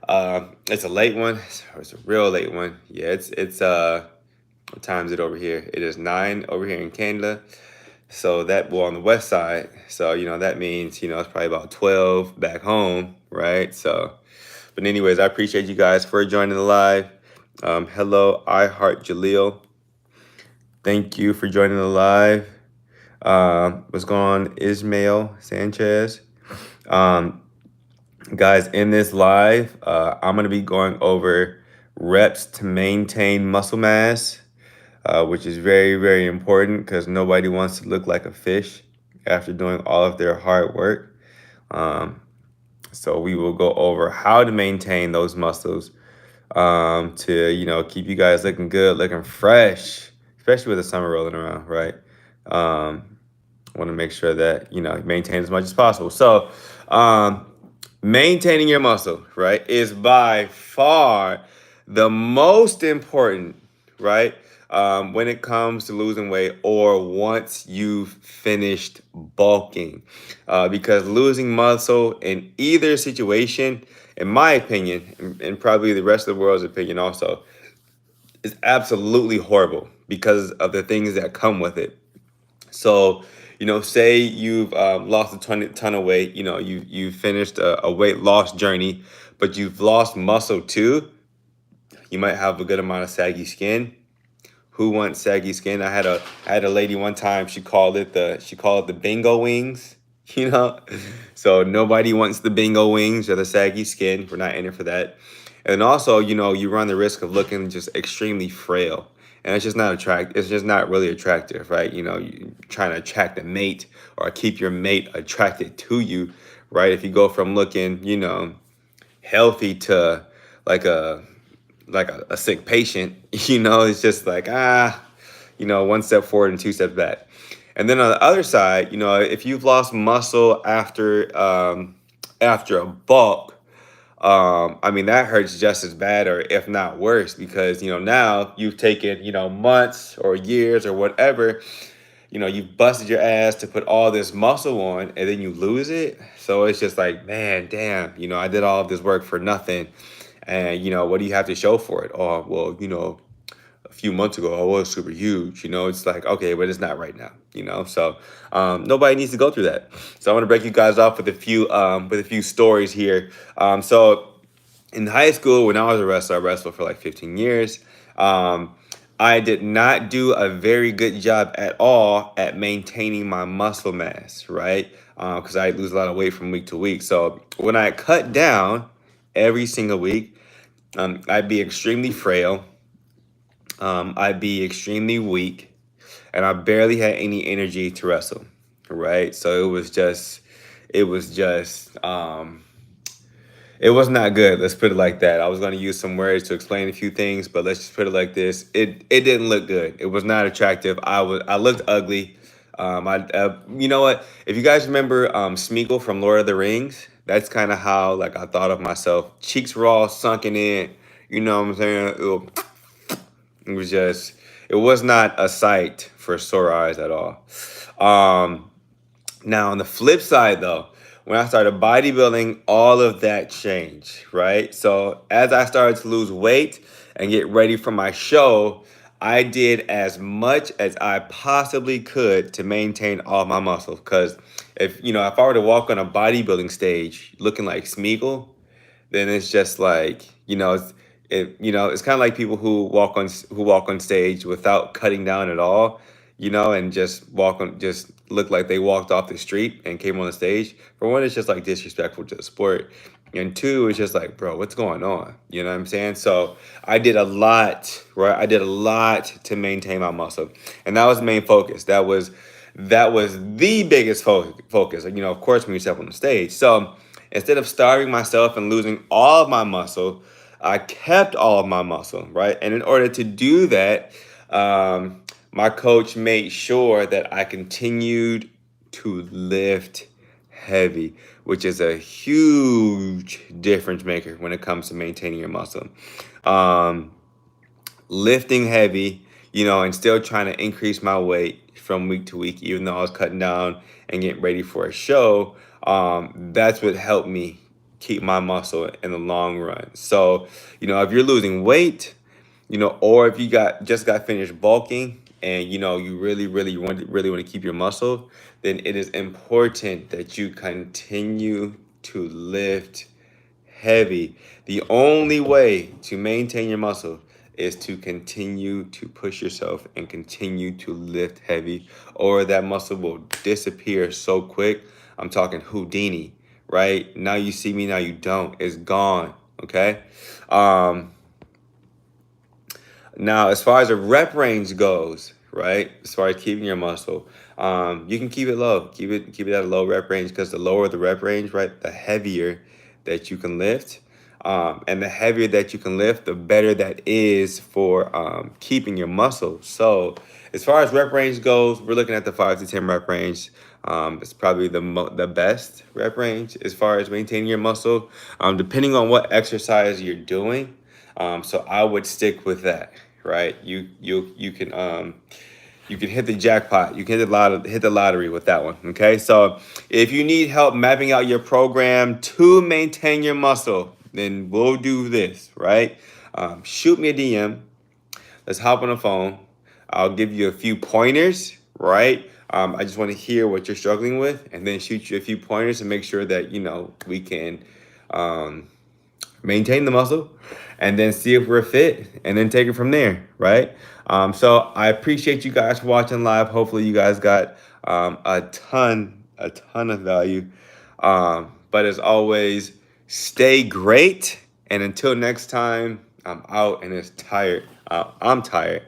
It's a late one. It's a real late one. Yeah, it's what time is it over here? It is 9 over here in Canada. So that well on the west side. So that means it's probably about 12 back home, right? So, but anyways, I appreciate you guys for joining the live. Hello, I Heart Jaleel. Thank you for joining the live. What's going on, Ismail Sanchez? Um, Guys, in this live, I'm going to be going over reps to maintain muscle mass, which is very, very important because nobody wants to look like a fish after doing all of their hard work. Um, so we will go over how to maintain those muscles to keep you guys looking good, looking fresh, especially with the summer rolling around, right? Want to make sure that you maintain as much as possible. So maintaining your muscle, right, is by far the most important, right? When it comes to losing weight or once you've finished bulking. Because losing muscle in either situation, in my opinion, and probably the rest of the world's opinion also, is absolutely horrible because of the things that come with it. So, say you've lost a ton of weight, you finished a weight loss journey, but you've lost muscle too. You might have a good amount of saggy skin. Who wants saggy skin? I had a lady one time. She called it the bingo wings. You know, so nobody wants the bingo wings or the saggy skin. We're not in it for that. And also, you run the risk of looking just extremely frail, and it's just not attract. It's just not really attractive, right? You trying to attract a mate or keep your mate attracted to you, right? If you go from looking, healthy to like a sick patient, it's just like one step forward and two steps back. And then on the other side, if you've lost muscle after a bulk, I mean that hurts just as bad or if not worse because now you've taken months or years or whatever, you've busted your ass to put all this muscle on and then you lose it. So it's just like, man, damn, I did all of this work for nothing. And what do you have to show for it? Oh, well, a few months ago I was super huge. It's like, okay, but it's not right now. So nobody needs to go through that. So I want to break you guys off with a few stories here. So in high school, when I was a wrestler, I wrestled for like 15 years. I did not do a very good job at all at maintaining my muscle mass, right? Because I lose a lot of weight from week to week. So when I cut down every single week, I'd be extremely frail. I'd be extremely weak, and I barely had any energy to wrestle, right? So it was not good. Let's put it like that. I was going to use some words to explain a few things, but let's just put it like this: it didn't look good. It was not attractive. I looked ugly. You know what? If you guys remember Smeagol from Lord of the Rings, that's kind of how like I thought of myself. Cheeks were all sunken in. You know what I'm saying? It was just, it was not a sight for sore eyes at all. Um, Now, on the flip side, though, when I started bodybuilding, all of that changed, right? So, as I started to lose weight and get ready for my show, I did as much as I possibly could to maintain all my muscles. Because if I were to walk on a bodybuilding stage looking like Smeagol, then it's just like it's kind of like people who walk on stage without cutting down at all, and just look like they walked off the street and came on the stage. For one, it's just like disrespectful to the sport, and two, it's just like, bro, what's going on? You know what I'm saying? So I did a lot, right? I did a lot to maintain my muscle, and that was the main focus. That was the biggest focus. Of course, when you step on the stage. So instead of starving myself and losing all of my muscle, I kept all of my muscle, right? And in order to do that, my coach made sure that I continued to lift heavy, which is a huge difference maker when it comes to maintaining your muscle. Um, Lifting heavy, and still trying to increase my weight from week to week, even though I was cutting down and getting ready for a show. That's what helped me keep my muscle in the long run. So, if you're losing weight, or if you just got finished bulking and you really want to keep your muscle, then it is important that you continue to lift heavy. The only way to maintain your muscle is to continue to push yourself and continue to lift heavy, or that muscle will disappear so quick. I'm talking Houdini, right? Now you see me, now you don't. It's gone. Okay. Now, as far as the rep range goes, right? As far as keeping your muscle, you can keep it low. Keep it at a low rep range, because the lower the rep range, right, the heavier that you can lift. And the heavier that you can lift, the better that is for keeping your muscle. So, as far as rep range goes, we're looking at the 5 to 10 rep range. It's probably the best rep range as far as maintaining your muscle, depending on what exercise you're doing. So I would stick with that, right? You can hit the jackpot. You can hit the lottery with that one. Okay. So if you need help mapping out your program to maintain your muscle, then we'll do this, right? Shoot me a DM. Let's hop on the phone. I'll give you a few pointers, right? I just want to hear what you're struggling with, and then shoot you a few pointers to make sure that we can maintain the muscle, and then see if we're fit, and then take it from there, right? So I appreciate you guys for watching live. Hopefully you guys got a ton of value. But as always, stay great, and until next time, I'm out, and I'm tired.